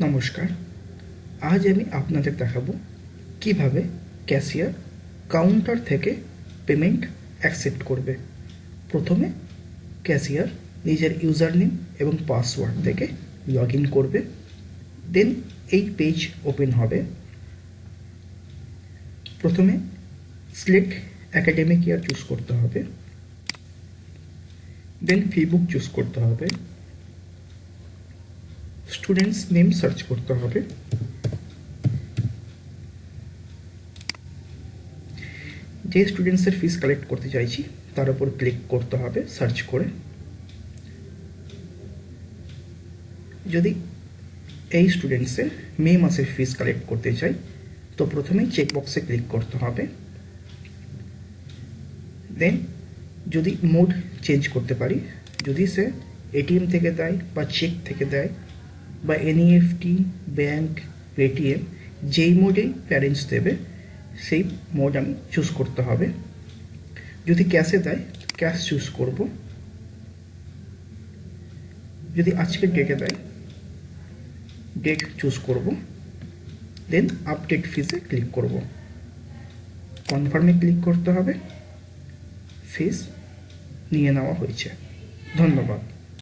নমস্কার। আজ আমি আপনাদের দেখাবো কিভাবে ক্যাশিয়ার কাউন্টার থেকে পেমেন্ট অ্যাকসেপ্ট করবে। প্রথমে ক্যাশিয়ার নিজের ইউজার নেম এবং পাসওয়ার্ড থেকে লগ ইন করবে। দেন এই পেজ ওপেন হবে। প্রথমে সিলেক্ট অ্যাকাডেমিক ইয়ার চুজ করতে হবে। দেন ফি বুক চুজ করতে হবে। স্টুডেন্টস নেম সার্চ করতে হবে। যে স্টুডেন্টসের ফিস কালেক্ট করতে চাইছি তার উপর ক্লিক করতে হবে সার্চ করে। যদি এই স্টুডেন্টসের মে মাসের ফিস কালেক্ট করতে চাই তো প্রথমেই চেকবক্সে ক্লিক করতে হবে। দেন যদি মোড চেঞ্জ করতে পারি, যদি সে এটিএম থেকে দেয় বা চেক থেকে দেয় বা এনইএফটি, ব্যাঙ্ক, পেটিএম, যেই মোডেই প্যারেন্টস দেবে সেই মোড আমি চুজ করতে হবে। যদি ক্যাশে দেয় ক্যাশ চুজ করব। যদি আজকের ডেটে দেয় ডেট চুজ করব। দেন আপডেট ফিসে ক্লিক করব। কনফার্মে ক্লিক করতে হবে। ফিস নিয়ে নেওয়া হয়েছে। ধন্যবাদ।